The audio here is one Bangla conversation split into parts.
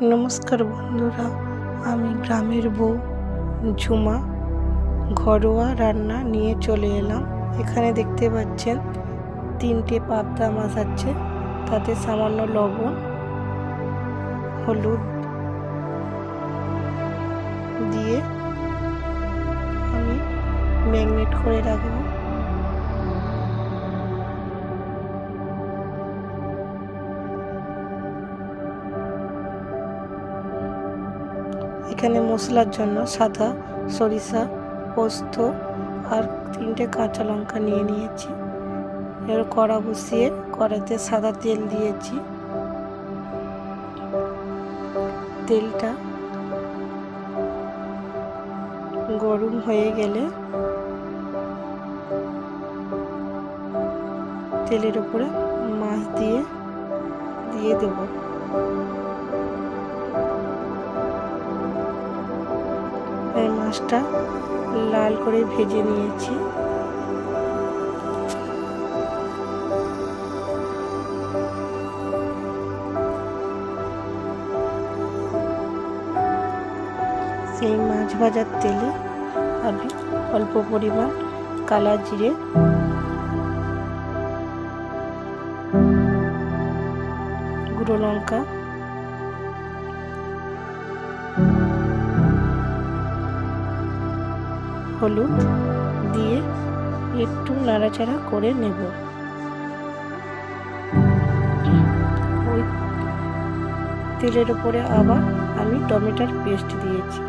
নমস্কার বন্ধুরা, আমি গ্রামের বউ ঝুমা ঘরোয়া রান্না নিয়ে চলে এলাম। এখানে দেখতে পাচ্ছেন 3টে পাবদা মাছ আছে, তাতে সামান্য লবণ, হলুদ দিয়ে আমি ম্যারিনেট করে রাখবো। এখানে মশলার জন্য সাদা সরিষা, পোস্ত আর 3টে কাঁচা লঙ্কা নিয়ে নিয়েছি। এর কড়া বসিয়ে কড়াতে সাদা তেল দিয়েছি। তেলটা গরম হয়ে গেলে তেলের উপরে মাছ দিয়ে দেব। এই মাছটা লাল করে ভেজে নিয়েছি। সেই মাছ ভাজার তেলে আমি অল্প পরিমাণ কালা জিরে, গুঁড়ো লঙ্কা, হলুদ দিয়ে একটু নাড়াচাড়া করে নেব। ওই তেলের উপরে আবার আমি টমেটোর পেস্ট দিয়েছি।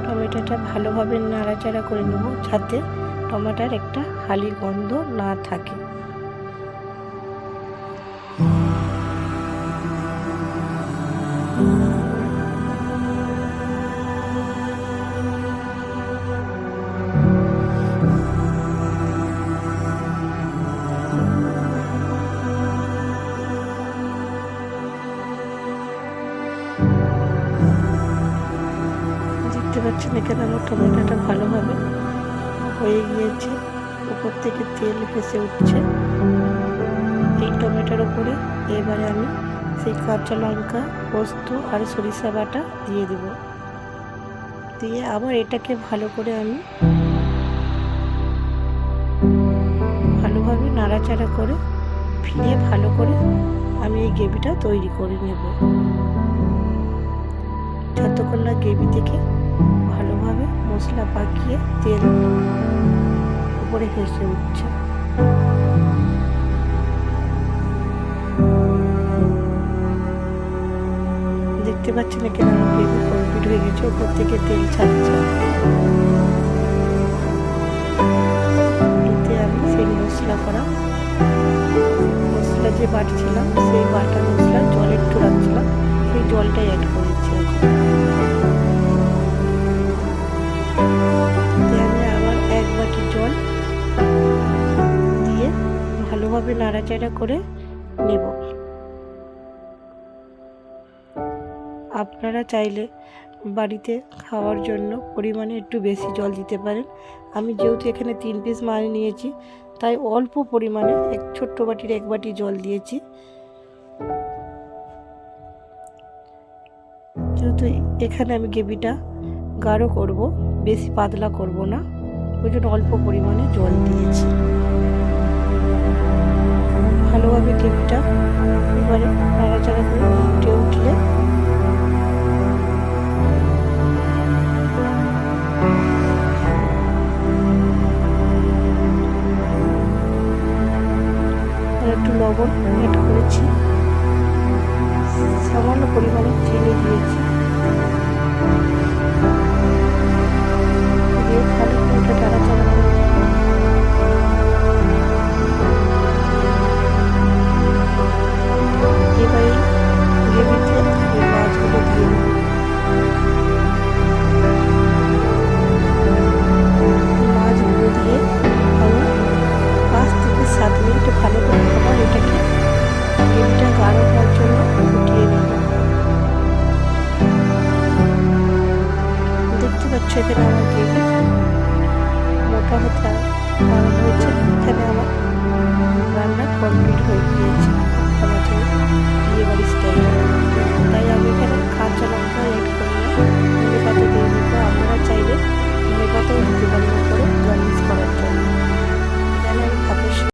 টমেটোটা ভালোভাবে নাড়াচাড়া করে নেব, যাতে টমেটোর একটা হালি গন্ধ না থাকে। দেখতে পাচ্ছেন এখানে আমার টমেটোটা ভালোভাবে হয়ে গিয়েছে, উপর থেকে তেল ভেসে উঠছে। এই টমেটোর উপরে এবারে আমি সেই কাঁচা লঙ্কা, পোস্ত আর সরিষা বাটা দিয়ে দেব। দিয়ে আবার এটাকে ভালো করে আমি ভালোভাবে নাড়াচাড়া করে ফিরে ভালো করে আমি এই গ্রেভিটা তৈরি করে নেব, যতক্ষণ না গ্রেভি থেকে ভালোভাবে মশলা পাকিয়ে তেল উপরে ভেসে উঠছে। দেখতে পাচ্ছেন এখানে আমার গ্রেভি কমপ্লিট হয়ে গেছে, উপর থেকে তেল ছাড়ছে। এতে আমি সেই মশলা যে বাটছিলাম, সেই বাটা মশলা জল একটু রাখছিলাম, সেই জলটাই অ্যাড করেছি। আমি আবার 1 বাটি জল দিয়ে ভালোভাবে নাড়াচাড়া করে নেব। আপনারা চাইলে বাড়িতে খাওয়ার জন্য পরিমাণে একটু বেশি জল দিতে পারেন। আমি যেহেতু এখানে 3 পিস মাছ নিয়েছি, তাই অল্প পরিমাণে ছোট্ট বাটির 1 বাটি জল দিয়েছি। যেহেতু এখানে আমি গ্রেভিটা গাঢ় করব, বেশি পাতলা করব না, ওই জন্য অল্প পরিমাণে জল দিয়েছি। ভালোভাবে গ্রেভিটা এবারে নাড়াচাড়া করে ফুটে উঠলে একটু লবণ অ্যাড করেছি, সামান্য পরিমাণে চিনি দিয়েছি। দিয়ে ভালো করে নাড়াচাড়া করে